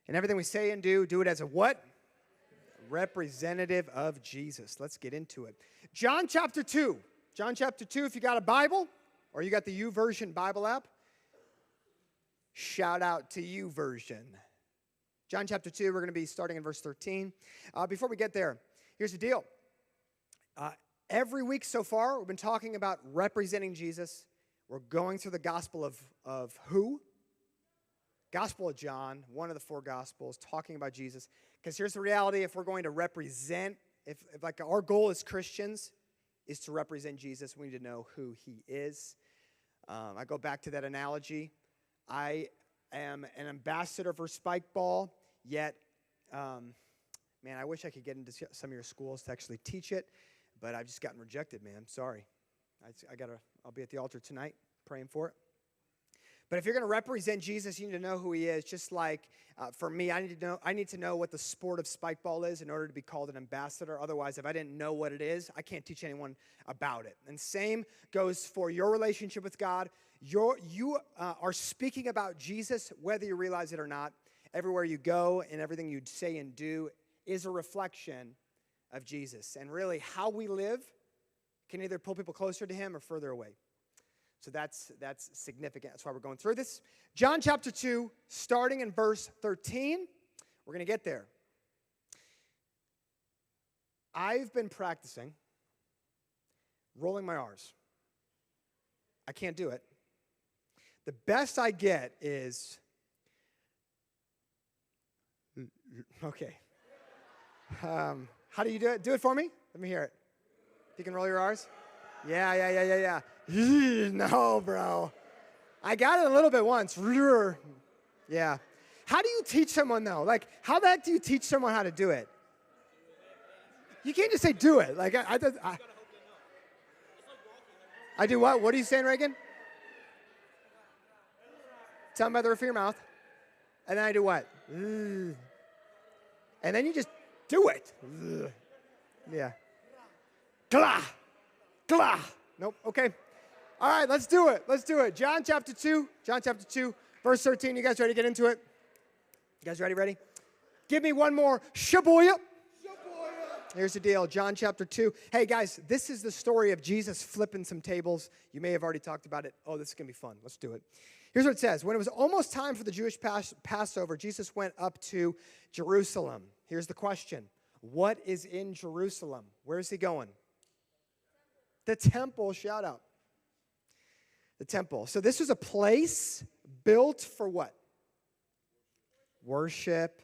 And everything we say and do it as a what? Representative of Jesus. Let's get into it. John chapter 2. John chapter 2, if you got a Bible or you got the YouVersion Bible app, shout out to YouVersion. John chapter 2, we're going to be starting in verse 13. Before we get there, here's the deal. Every week so far, we've been talking about representing Jesus. We're going through the gospel of who? Gospel of John, one of the four gospels, talking about Jesus. Because here's the reality, if we're going to represent, if like our goal as Christians is to represent Jesus, we need to know who he is. I go back to that analogy. I am an ambassador for Spike Ball, yet, man, I wish I could get into some of your schools to actually teach it, but I've just gotten rejected, man. Sorry. I'll be at the altar tonight praying for it. But if you're going to represent Jesus, you need to know who he is. Just like for me, I need to know what the sport of spike ball is in order to be called an ambassador. Otherwise, if I didn't know what it is, I can't teach anyone about it. And same goes for your relationship with God. You are speaking about Jesus, whether you realize it or not. Everywhere you go and everything you say and do is a reflection of Jesus. And really, how we live can either pull people closer to him or further away. So that's significant. That's why we're going through this. John chapter 2, starting in verse 13. We're going to get there. I've been practicing rolling my R's. I can't do it. The best I get is, okay. How do you do it? Do it for me. Let me hear it. You can roll your R's? Yeah. No, bro. I got it a little bit once. Yeah. How do you teach someone, though? Like, how the heck do you teach someone how to do it? You can't just say do it. Like, I do what? What are you saying, Reagan? Tell them by the roof of your mouth. And then I do what? And then you just do it. Yeah. Glah. Nope. Okay. All right, let's do it. John chapter 2, verse 13. You guys ready to get into it? You guys ready? Give me one more shaboya. Here's the deal. John chapter 2. Hey, guys, this is the story of Jesus flipping some tables. You may have already talked about it. Oh, this is going to be fun. Let's do it. Here's what it says. When it was almost time for the Jewish Passover, Jesus went up to Jerusalem. Here's the question. What is in Jerusalem? Where is he going? The temple, shout out. The temple. So this was a place built for what? Worship,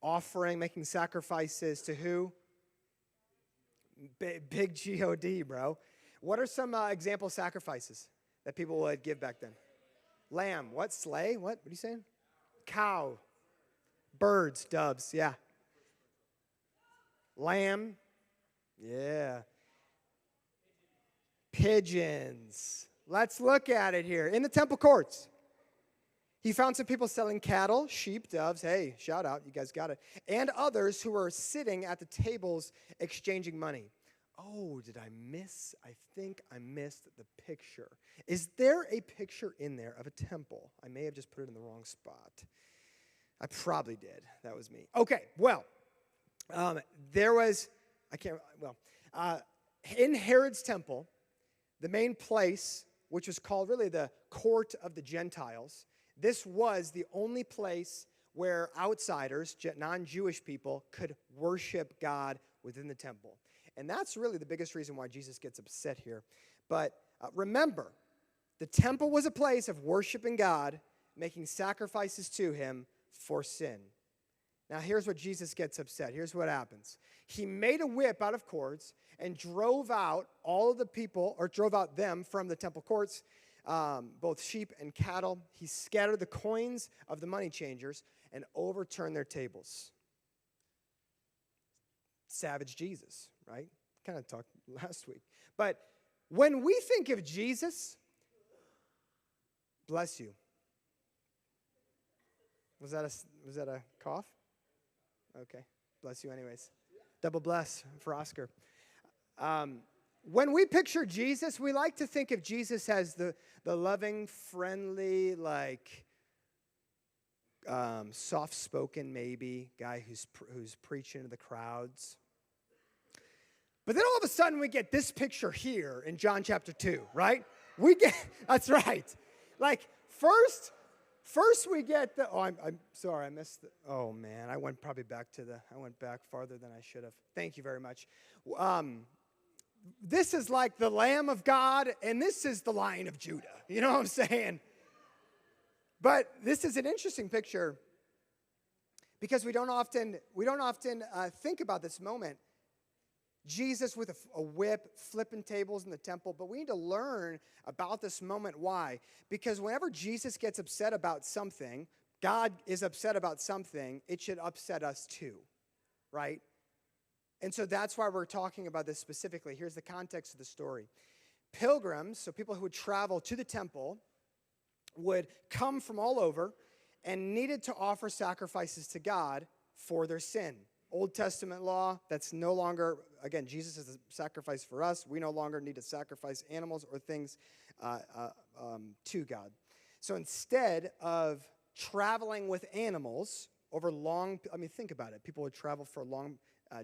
offering, making sacrifices to who? Big G-O-D, bro. What are some example sacrifices that people would give back then? Lamb. What? Slay? What are you saying? Cow. Birds, doves, yeah. Lamb. Yeah. Pigeons. Let's look at it here. In the temple courts, he found some people selling cattle, sheep, doves. Hey, shout out. You guys got it. And others who were sitting at the tables exchanging money. Oh, did I miss? I think I missed the picture. Is there a picture in there of a temple? I may have just put it in the wrong spot. I probably did. That was me. Okay, well, in Herod's temple, the main place, which was called really the court of the Gentiles, this was the only place where outsiders, non-Jewish people, could worship God within the temple. And that's really the biggest reason why Jesus gets upset here. But remember, the temple was a place of worshiping God, making sacrifices to him for sin. Now, here's what Jesus gets upset. Here's what happens. He made a whip out of cords and drove out all of the people, or drove out them from the temple courts, both sheep and cattle. He scattered the coins of the money changers and overturned their tables. Savage Jesus, right? Kind of talked last week. But when we think of Jesus, bless you. Was that a cough? Okay. Bless you anyways. Double bless for Oscar. When we picture Jesus, we like to think of Jesus as the loving, friendly, like soft-spoken maybe, guy who's preaching to the crowds. But then all of a sudden we get this picture here in John chapter 2, right? That's right. Like first we get I'm sorry, I missed oh man, I went back farther than I should have. Thank you very much. This is like the Lamb of God, and this is the Lion of Judah. You know what I'm saying? But this is an interesting picture because we don't often think about this moment. Jesus with a whip, flipping tables in the temple. But we need to learn about this moment. Why? Because whenever Jesus gets upset about something, God is upset about something, it should upset us too, right? And so that's why we're talking about this specifically. Here's the context of the story. Pilgrims, so people who would travel to the temple, would come from all over and needed to offer sacrifices to God for their sin. Old Testament law, that's no longer, again, Jesus is a sacrifice for us. We no longer need to sacrifice animals or things to God. So instead of traveling with animals over think about it. People would travel for long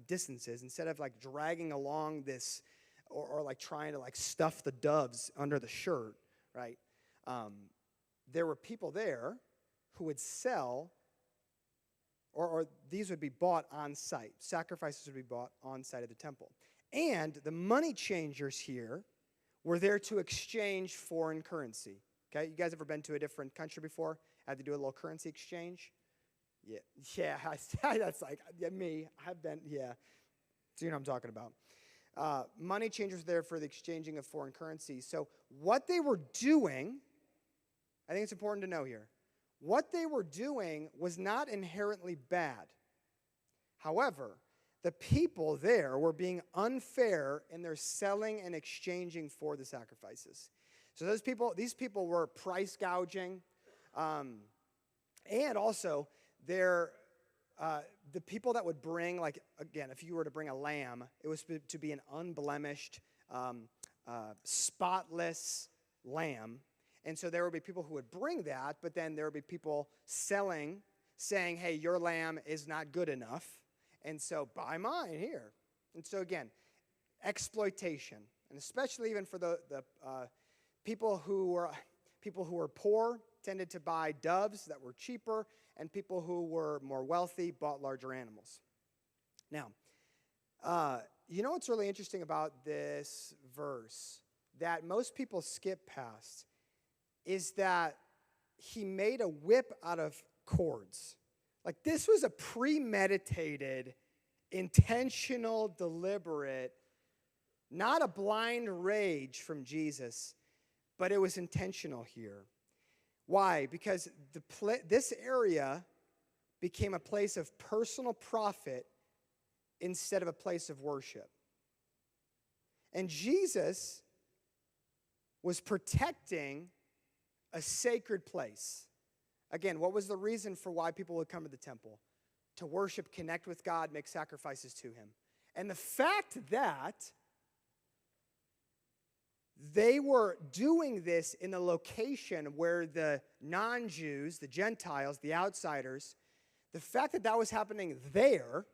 distances. Instead of like dragging along this or like trying to like stuff the doves under the shirt, right? There were people there who would sell or these would be bought on site. Sacrifices would be bought on site at the temple. And the money changers here were there to exchange foreign currency. Okay, you guys ever been to a different country before? Had to do a little currency exchange? Yeah, that's like me. I've been, yeah. So you know what I'm talking about. Money changers were there for the exchanging of foreign currency. So what they were doing, I think it's important to know here, what they were doing was not inherently bad. However, the people there were being unfair in their selling and exchanging for the sacrifices. So these people were price gouging, and also the people that would bring, like again, if you were to bring a lamb, it was to be an unblemished, spotless lamb. And so there would be people who would bring that, but then there would be people selling, saying, hey, your lamb is not good enough, and so buy mine here. And so again, exploitation, and especially even for the people who were poor tended to buy doves that were cheaper, and people who were more wealthy bought larger animals. Now, you know what's really interesting about this verse that most people skip past is that he made a whip out of cords. Like this was a premeditated, intentional, deliberate, not a blind rage from Jesus, but it was intentional here. Why? Because this area became a place of personal profit instead of a place of worship. And Jesus was protecting a sacred place. Again, what was the reason for why people would come to the temple? To worship, connect with God, make sacrifices to him. And the fact that they were doing this in a location where the non-Jews, the Gentiles, the outsiders, the fact that that was happening there,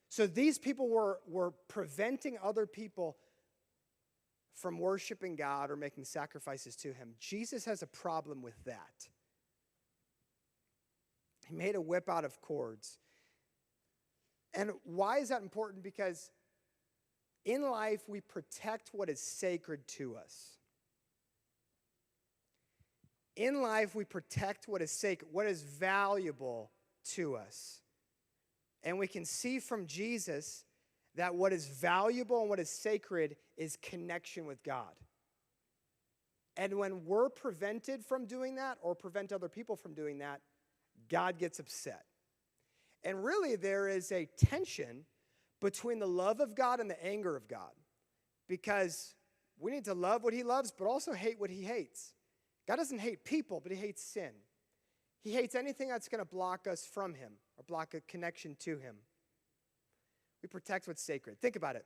so these people were preventing other people from worshiping God or making sacrifices to him. Jesus has a problem with that. He made a whip out of cords. And why is that important? Because in life, we protect what is sacred to us. In life, we protect what is sacred, what is valuable to us. And we can see from Jesus that what is valuable and what is sacred is connection with God. And when we're prevented from doing that or prevent other people from doing that, God gets upset. And really, there is a tension between the love of God and the anger of God. Because we need to love what he loves, but also hate what he hates. God doesn't hate people, but he hates sin. He hates anything that's going to block us from him or block a connection to him. We protect what's sacred. Think about it.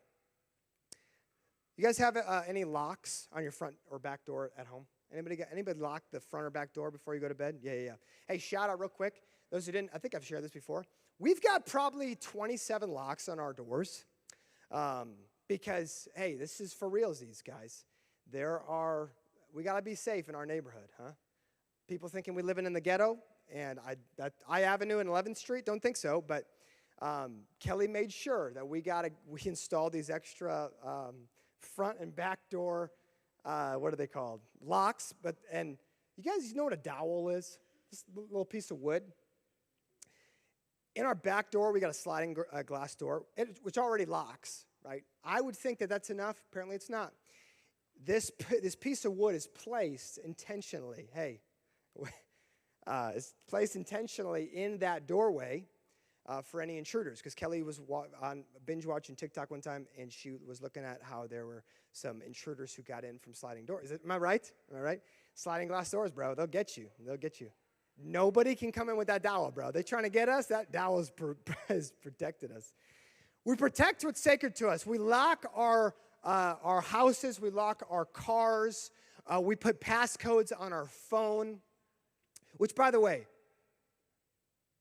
You guys have any locks on your front or back door at home? Anybody lock the front or back door before you go to bed? Yeah. Hey, shout out real quick. those who didn't, I think I've shared this before. We've got probably 27 locks on our doors because, hey, this is for realsies, guys. We got to be safe in our neighborhood, huh? People thinking we're living in the ghetto, and I Avenue and 11th Street, don't think so, but Kelly made sure that we installed these extra front and back door, what are they called? Locks. And you guys know what a dowel is? This little piece of wood. In our back door, we got a sliding glass door, which already locks, right? I would think that that's enough. Apparently, it's not. This piece of wood is placed intentionally. Hey, it's placed intentionally in that doorway for any intruders. Because Kelly was on binge watching TikTok one time, and she was looking at how there were some intruders who got in from sliding doors. Am I right? Am I right? Sliding glass doors, bro. They'll get you. They'll get you. Nobody can come in with that dowel, bro. They're trying to get us. That dowel has protected us. We protect what's sacred to us. We lock our houses. We lock our cars. We put passcodes on our phone. Which, by the way,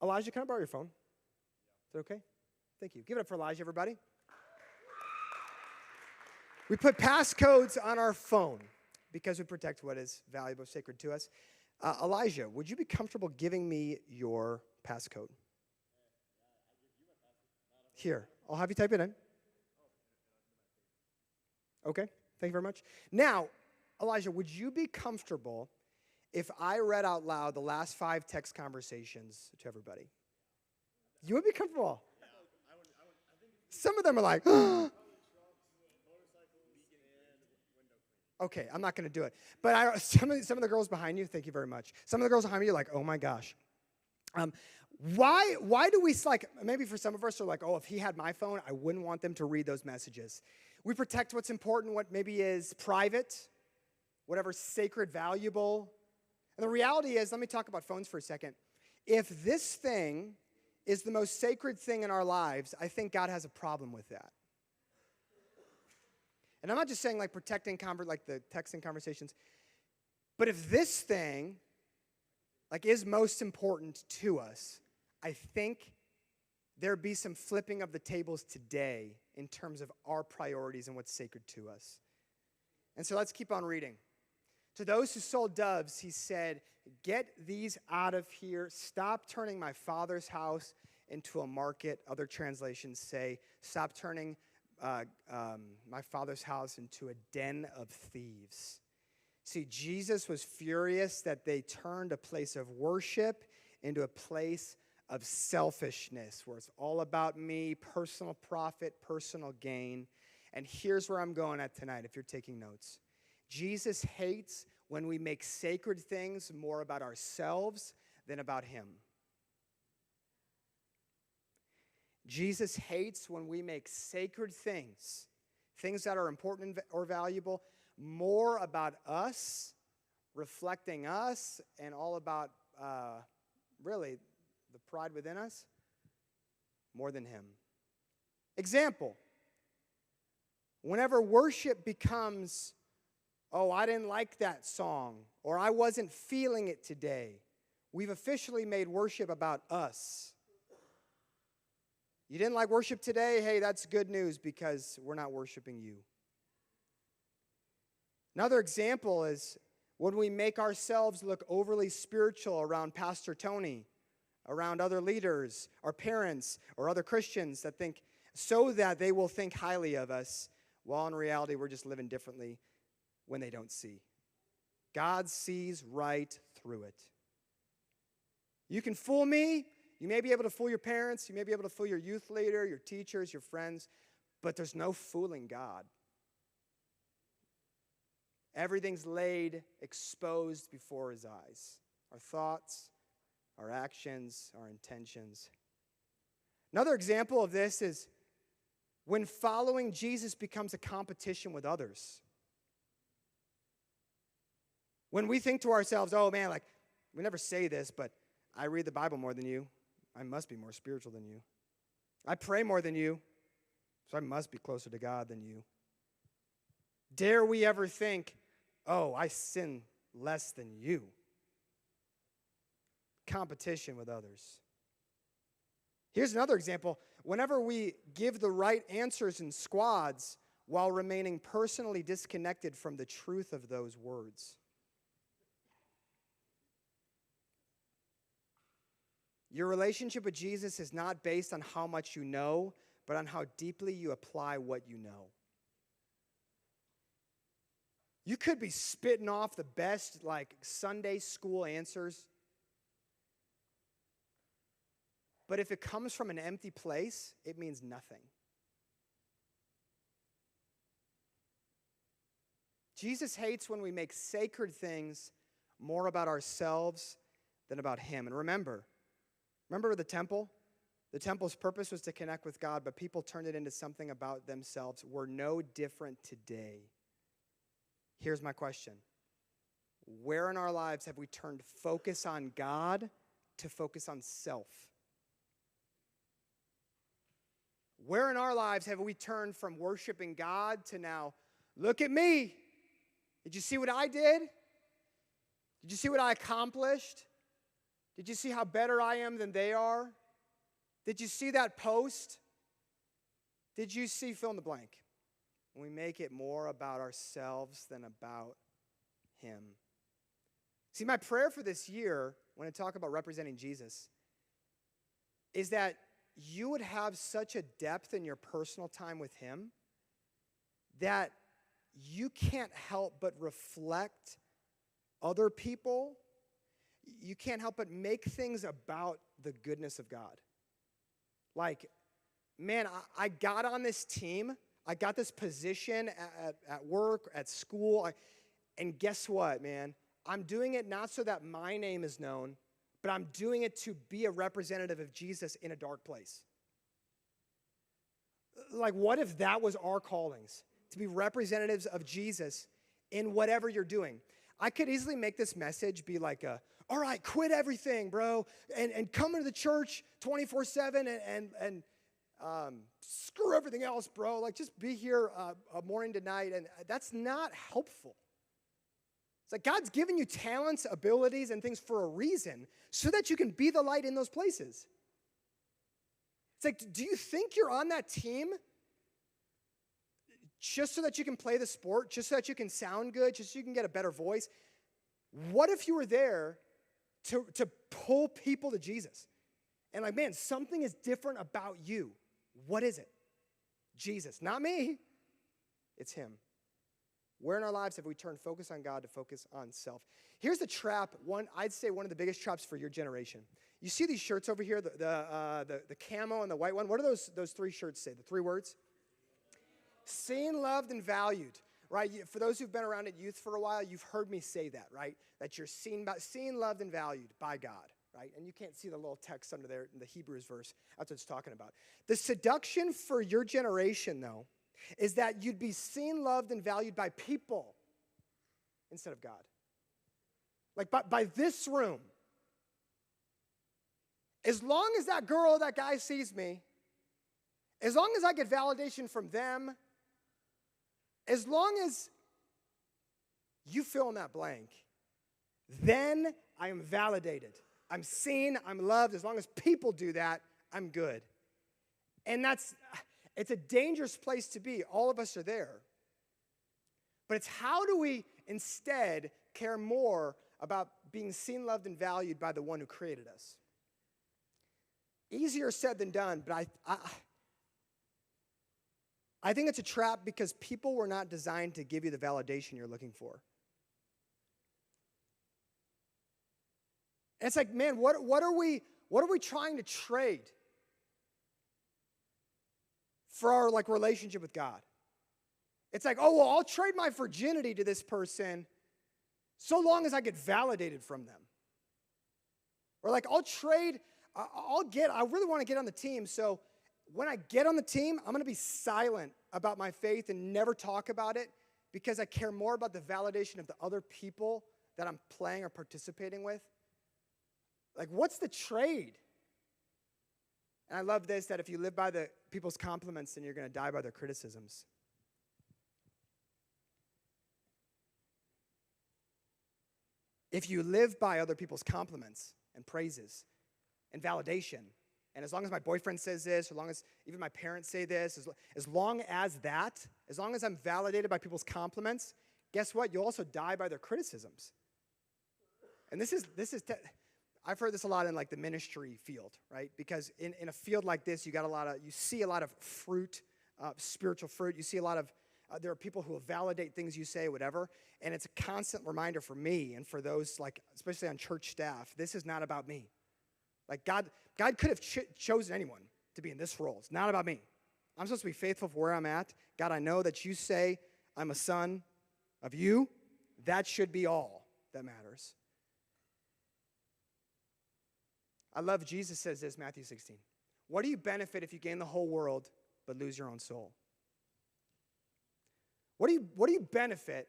Elijah, can I borrow your phone? Is that okay? Thank you. Give it up for Elijah, everybody. We put passcodes on our phone because we protect what is valuable, sacred to us. Elijah, would you be comfortable giving me your passcode? Here, I'll have you type it in. Okay, thank you very much. Now, Elijah, would you be comfortable if I read out loud the last 5 text conversations to everybody? You would be comfortable? Some of them are like, okay, I'm not going to do it. But some of the girls behind you, thank you very much. Some of the girls behind me are like, oh my gosh. Why do we, like, maybe for some of us are like, oh, if he had my phone, I wouldn't want them to read those messages. We protect what's important, what maybe is private, whatever's sacred, valuable. And the reality is, let me talk about phones for a second. If this thing is the most sacred thing in our lives, I think God has a problem with that. And I'm not just saying like protecting like the texting conversations, but if this thing like is most important to us, I think there'd be some flipping of the tables today in terms of our priorities and what's sacred to us. And so let's keep on reading. To those who sold doves, he said, get these out of here. Stop turning my Father's house into a market. Other translations say, stop turning my Father's house into a den of thieves. See, Jesus was furious that they turned a place of worship into a place of selfishness, where it's all about me, personal profit, personal gain. And here's where I'm going at tonight, if you're taking notes. Jesus hates when we make sacred things more about ourselves than about him. Jesus hates when we make sacred things, things that are important or valuable, more about us, reflecting us, and all about really the pride within us, more than him. Example, whenever worship becomes, oh, I didn't like that song, or I wasn't feeling it today, we've officially made worship about us. You didn't like worship today? Hey, that's good news because we're not worshiping you. Another example is when we make ourselves look overly spiritual around Pastor Tony, around other leaders, our parents, or other Christians that think, so that they will think highly of us, while in reality we're just living differently when they don't see. God sees right through it. You can fool me. You may be able to fool your parents. You may be able to fool your youth leader, your teachers, your friends, but there's no fooling God. Everything's laid, exposed before his eyes. Our thoughts, our actions, our intentions. Another example of this is when following Jesus becomes a competition with others. When we think to ourselves, oh man, like, we never say this, but I read the Bible more than you. I must be more spiritual than you. I pray more than you, so I must be closer to God than you. Dare we ever think, oh, I sin less than you? Competition with others. Here's another example. Whenever we give the right answers in squads while remaining personally disconnected from the truth of those words. Your relationship with Jesus is not based on how much you know, but on how deeply you apply what you know. You could be spitting off the best, like, Sunday school answers, but if it comes from an empty place, it means nothing. Jesus hates when we make sacred things more about ourselves than about him. And remember the temple? The temple's purpose was to connect with God, but people turned it into something about themselves. We're no different today. Here's my question. Where in our lives have we turned focus on God to focus on self? Where in our lives have we turned from worshiping God to now, look at me. Did you see what I did? Did you see what I accomplished? Did you see how better I am than they are? Did you see that post? Did you see fill in the blank? We make it more about ourselves than about him. See, my prayer for this year, when I talk about representing Jesus, is that you would have such a depth in your personal time with him that you can't help but reflect other people. You can't help but make things about the goodness of God. Like, man, I got on this team. I got this position at work, at school. And guess what, man? I'm doing it not so that my name is known, but I'm doing it to be a representative of Jesus in a dark place. Like, what if that was our callings? To be representatives of Jesus in whatever you're doing. I could easily make this message be like, all right, quit everything, bro, and come into the church 24/7 and screw everything else, bro. Like, just be here morning to night. And that's not helpful. It's like God's given you talents, abilities, and things for a reason so that you can be the light in those places. It's like, do you think you're on that team just so that you can play the sport, just so that you can sound good, just so you can get a better voice? What if you were there to pull people to Jesus? And like, man, something is different about you. What is it? Jesus, not me. It's him. Where in our lives have we turned focus on God to focus on self? Here's the trap, I'd say one of the biggest traps for your generation. You see these shirts over here, the camo and the white one? What do those three shirts say, the three words? Seen, loved, and valued, right? For those who've been around at youth for a while, you've heard me say that, right? That you're seen, loved, and valued by God, right? And you can't see the little text under there in the Hebrews verse. That's what it's talking about. The seduction for your generation, though, is that you'd be seen, loved, and valued by people instead of God. Like by this room. As long as that girl or that guy sees me, as long as I get validation from them, as long as you fill in that blank, then I am validated. I'm seen, I'm loved. As long as people do that, I'm good. And it's a dangerous place to be. All of us are there. But it's how do we instead care more about being seen, loved, and valued by the one who created us? Easier said than done, but I think it's a trap because people were not designed to give you the validation you're looking for. And it's like, man, what are we trying to trade for our like relationship with God? It's like, oh, well, I'll trade my virginity to this person so long as I get validated from them. Or like, I really want to get on the team, so when I get on the team, I'm going to be silent about my faith and never talk about it because I care more about the validation of the other people that I'm playing or participating with. Like, what's the trade? And I love this, that if you live by the people's compliments, then you're going to die by their criticisms. If you live by other people's compliments and praises and validation, And as long as my boyfriend says this, as long as even my parents say this, as long as I'm validated by people's compliments, guess what? You'll also die by their criticisms. And I've heard this a lot in like the ministry field, right? Because in a field like this, you see a lot of fruit, spiritual fruit. You see a lot of, there are people who will validate things you say, whatever. And it's a constant reminder for me and for those, like, especially on church staff, this is not about me. Like God could have chosen anyone to be in this role. It's not about me. I'm supposed to be faithful for where I'm at. God, I know that you say I'm a son of you. That should be all that matters. I love Jesus says this, Matthew 16. What do you benefit if you gain the whole world but lose your own soul? What do you benefit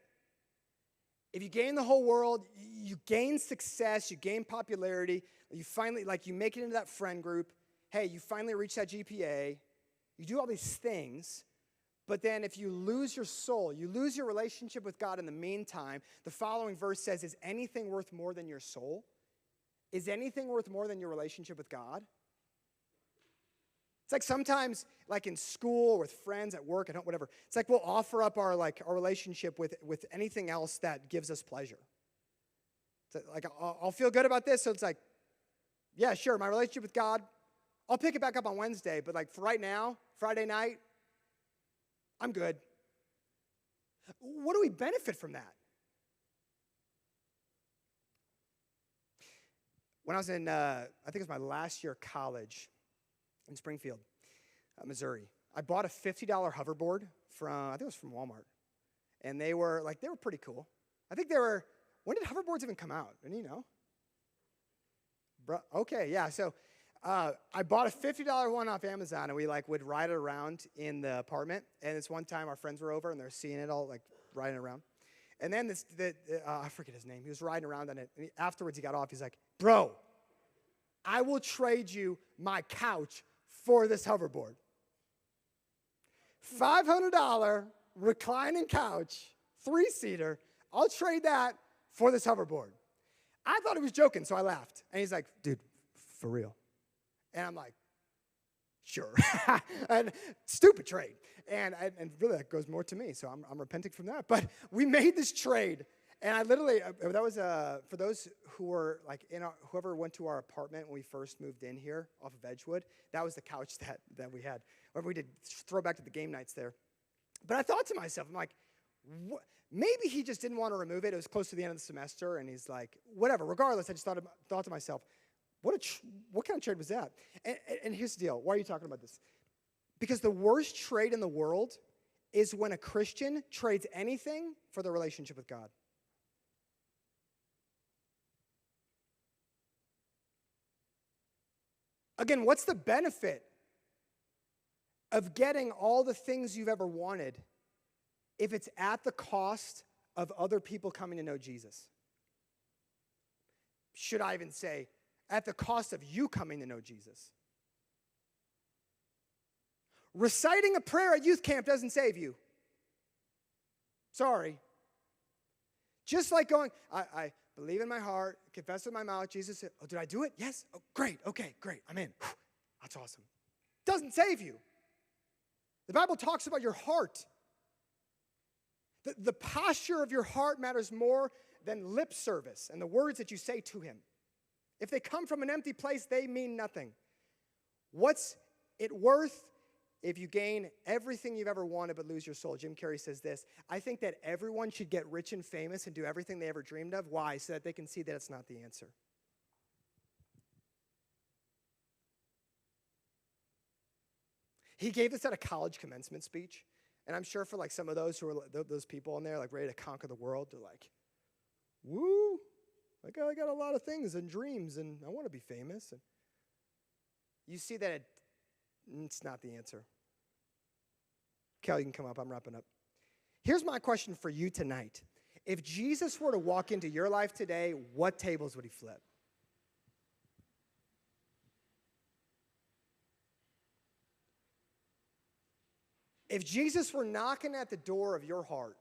if you gain the whole world, you gain success, you gain popularity, you finally, like, you make it into that friend group, hey, you finally reach that GPA, you do all these things, but then if you lose your soul, you lose your relationship with God in the meantime, the following verse says, is anything worth more than your soul? Is anything worth more than your relationship with God? It's like sometimes, like in school, with friends, at work, at home, whatever. It's like we'll offer up our relationship with anything else that gives us pleasure. It's like I'll feel good about this, so it's like, yeah, sure, my relationship with God, I'll pick it back up on Wednesday, but like for right now, Friday night, I'm good. What do we benefit from that? When I was in, I think it was my last year of college in Springfield, Missouri, I bought a $50 hoverboard I think it was from Walmart. And they were pretty cool. I think when did hoverboards even come out? Didn't you know? Okay, yeah, so I bought a $50 one off Amazon, and we would ride it around in the apartment. And this one time, our friends were over, and they're seeing it all, riding around. And then I forget his name. He was riding around on it. And afterwards, he got off. He's like, bro, I will trade you my couch for this hoverboard. $500 reclining couch, 3-seater. I'll trade that for this hoverboard. I thought he was joking, so I laughed. And he's like, dude, for real. And I'm like, sure. And stupid trade. And really, that goes more to me, so I'm repenting from that. But we made this trade, and I literally, that was, for those who were, whoever went to our apartment when we first moved in here off of Edgewood, that was the couch that we had. Whenever we did throwback to the game nights there. But I thought to myself, I'm like, maybe he just didn't want to remove it. It was close to the end of the semester, and he's like, whatever. Regardless, I just thought to myself, what kind of trade was that? And here's the deal. Why are you talking about this? Because the worst trade in the world is when a Christian trades anything for their relationship with God. Again, what's the benefit of getting all the things you've ever wanted if it's at the cost of other people coming to know Jesus? Should I even say, at the cost of you coming to know Jesus? Reciting a prayer at youth camp doesn't save you. Sorry. Just like going, I believe in my heart, confess with my mouth, Jesus said, oh, did I do it? Yes? Oh, great. Okay, great. I'm in. Whew, that's awesome. Doesn't save you. The Bible talks about your heart. The posture of your heart matters more than lip service and the words that you say to him. If they come from an empty place, they mean nothing. What's it worth if you gain everything you've ever wanted but lose your soul? Jim Carrey says this, I think that everyone should get rich and famous and do everything they ever dreamed of. Why? So that they can see that it's not the answer. He gave this at a college commencement speech. And I'm sure for some of those who are those people in there ready to conquer the world, they're like, woo, I got a lot of things and dreams and I want to be famous. And you see that it's not the answer. Cal, you can come up. I'm wrapping up. Here's my question for you tonight. If Jesus were to walk into your life today, what tables would he flip? If Jesus were knocking at the door of your heart,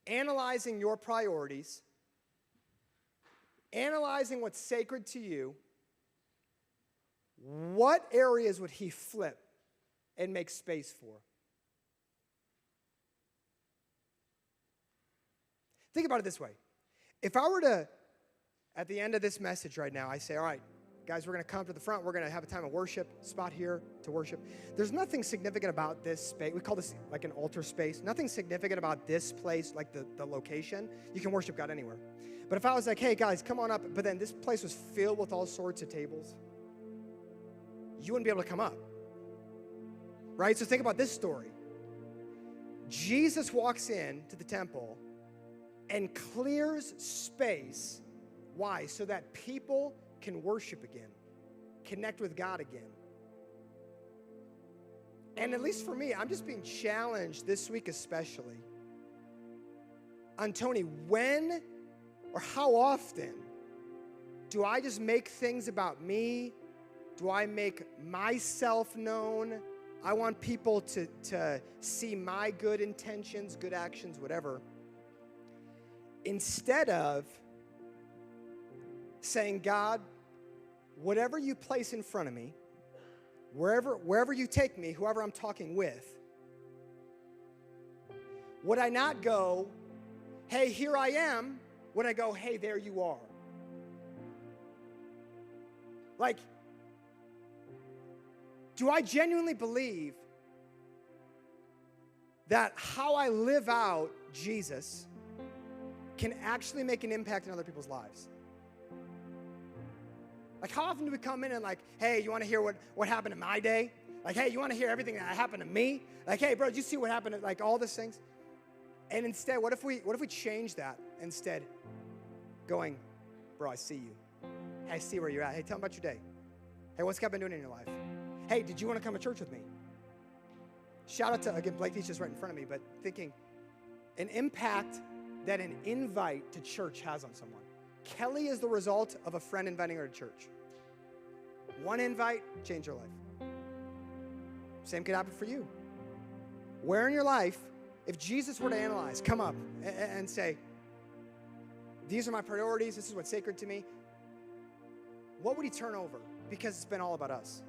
analyzing your priorities, analyzing what's sacred to you, what areas would he flip and make space for? Think about it this way. If I were to, at the end of this message right now, I say, all right, guys, we're going to come to the front. We're going to have a time of worship, spot here to worship. There's nothing significant about this space. We call this like an altar space. Nothing significant about this place, like the location. You can worship God anywhere. But if I was like, hey, guys, come on up, but then this place was filled with all sorts of tables, you wouldn't be able to come up. Right? So think about this story. Jesus walks into the temple and clears space. Why? So that people can worship again, connect with God again. And at least for me, I'm just being challenged this week especially on, Tony, when or how often do I just make things about me? Do I make myself known? I want people to see my good intentions, good actions, whatever, instead of saying, God, whatever you place in front of me, wherever you take me, whoever I'm talking with, would I not go, hey, here I am? Would I go, hey, there you are? Like, do I genuinely believe that how I live out Jesus can actually make an impact in other people's lives? Like, how often do we come in and like, hey, you want to hear what happened in my day? Like, hey, you want to hear everything that happened to me? Like, hey, bro, did you see what happened? Like, all these things. And instead, what if we change that instead? Going, bro, I see you. Hey, I see where you're at. Hey, tell me about your day. Hey, what's God been doing in your life? Hey, did you want to come to church with me? Shout out to, again, Blake, he's just right in front of me, but thinking an impact that an invite to church has on someone. Kelly is the result of a friend inviting her to church. One invite, change her life. Same could happen for you. Where in your life, if Jesus were to analyze, come up and say, these are my priorities, this is what's sacred to me, what would he turn over? Because it's been all about us.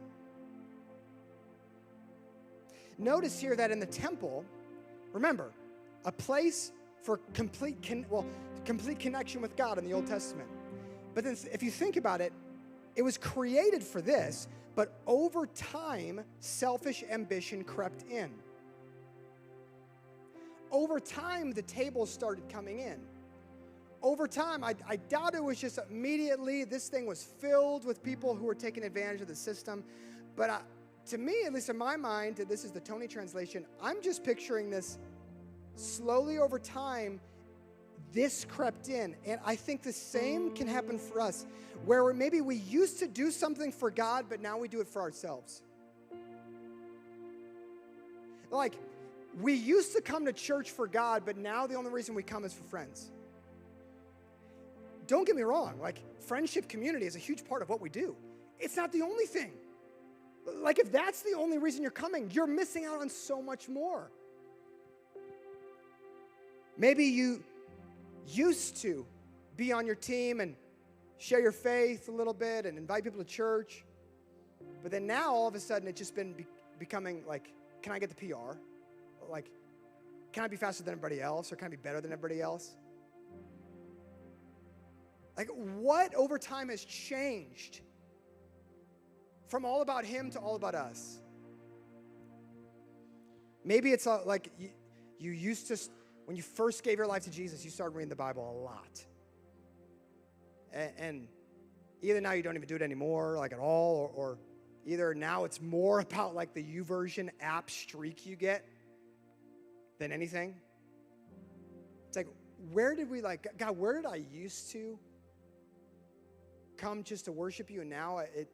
Notice here that in the temple, remember, a place for complete connection with God in the Old Testament. But then if you think about it, it was created for this, but over time, selfish ambition crept in. Over time, the tables started coming in. Over time, I doubt it was just immediately, this thing was filled with people who were taking advantage of the system. But to me, at least in my mind, this is the Tony translation, I'm just picturing this slowly over time, this crept in. And I think the same can happen for us, where maybe we used to do something for God, but now we do it for ourselves. Like, we used to come to church for God, but now the only reason we come is for friends. Don't get me wrong, like, friendship community is a huge part of what we do. It's not the only thing. Like, if that's the only reason you're coming, you're missing out on so much more. Maybe you used to be on your team and share your faith a little bit and invite people to church, but then now all of a sudden it's just been becoming like, can I get the PR? Like, can I be faster than everybody else, or can I be better than everybody else? Like, what over time has changed from all about him to all about us? Maybe it's like you used to, when you first gave your life to Jesus, you started reading the Bible a lot. And either now you don't even do it anymore, like at all, or either now it's more about like the YouVersion app streak you get than anything. It's like, where did we God, where did I used to come just to worship you, and now it's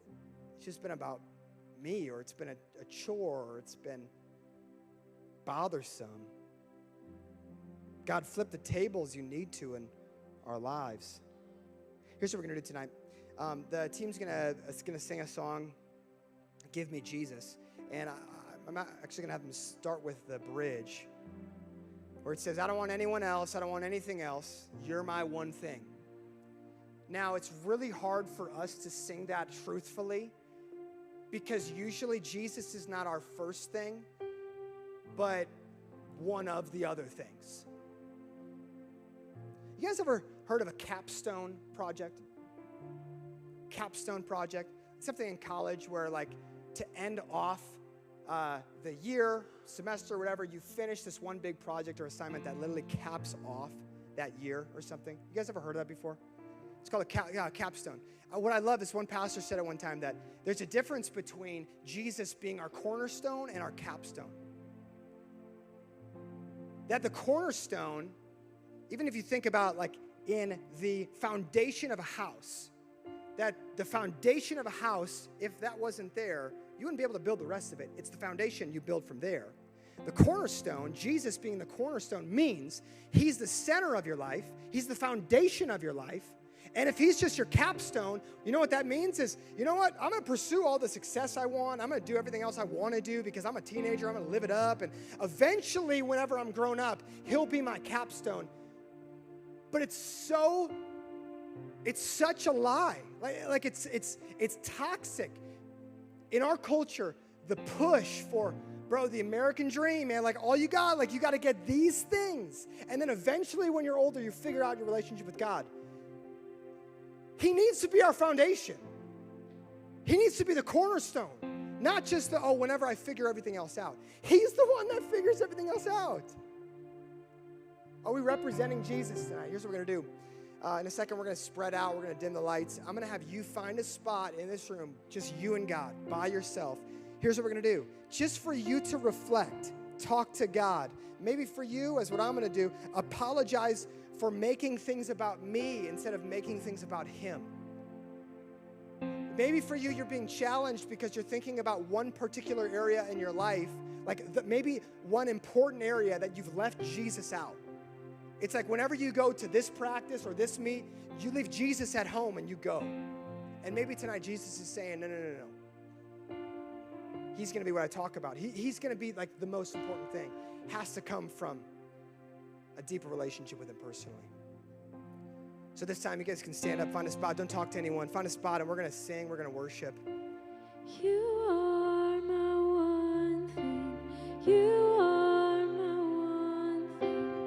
just been about me, or it's been a chore, or it's been bothersome. God, flip the tables you need to in our lives. Here's what we're going to do tonight. The team's going to sing a song, Give Me Jesus. And I'm actually going to have them start with the bridge, where it says, I don't want anyone else. I don't want anything else. You're my one thing. Now, it's really hard for us to sing that truthfully because usually Jesus is not our first thing, but one of the other things. You guys ever heard of a capstone project? Capstone project. It's something in college where, like, to end off the year, semester, whatever, you finish this one big project or assignment that literally caps off that year or something. You guys ever heard of that before? It's called a capstone. What I love is one pastor said at one time that there's a difference between Jesus being our cornerstone and our capstone. That the cornerstone, even if you think about like in the foundation of a house, that the foundation of a house, if that wasn't there, you wouldn't be able to build the rest of it. It's the foundation you build from there. The cornerstone, Jesus being the cornerstone, means he's the center of your life. He's the foundation of your life. And if he's just your capstone, you know what that means is, you know what? I'm going to pursue all the success I want. I'm going to do everything else I want to do because I'm a teenager. I'm going to live it up. And eventually, whenever I'm grown up, he'll be my capstone. But it's such a lie. Like it's toxic. In our culture, the push for, bro, the American dream, man, like all you got to get these things. And then eventually when you're older, you figure out your relationship with God. He needs to be our foundation. He needs to be the cornerstone, not just whenever I figure everything else out. He's the one that figures everything else out. Are we representing Jesus tonight? Here's what we're going to do. In a second, we're going to spread out. We're going to dim the lights. I'm going to have you find a spot in this room, just you and God, by yourself. Here's what we're going to do. Just for you to reflect, talk to God. Maybe for you, as what I'm going to do, apologize for making things about me instead of making things about him. Maybe for you, you're being challenged because you're thinking about one particular area in your life, like maybe one important area that you've left Jesus out. It's like whenever you go to this practice or this meet, you leave Jesus at home and you go. And maybe tonight Jesus is saying, no. He's going to be what I talk about. He's going to be like the most important thing. Has to come from a deeper relationship with him personally. So this time you guys can stand up, find a spot. Don't talk to anyone. Find a spot and we're going to sing. We're going to worship. You are my one thing. You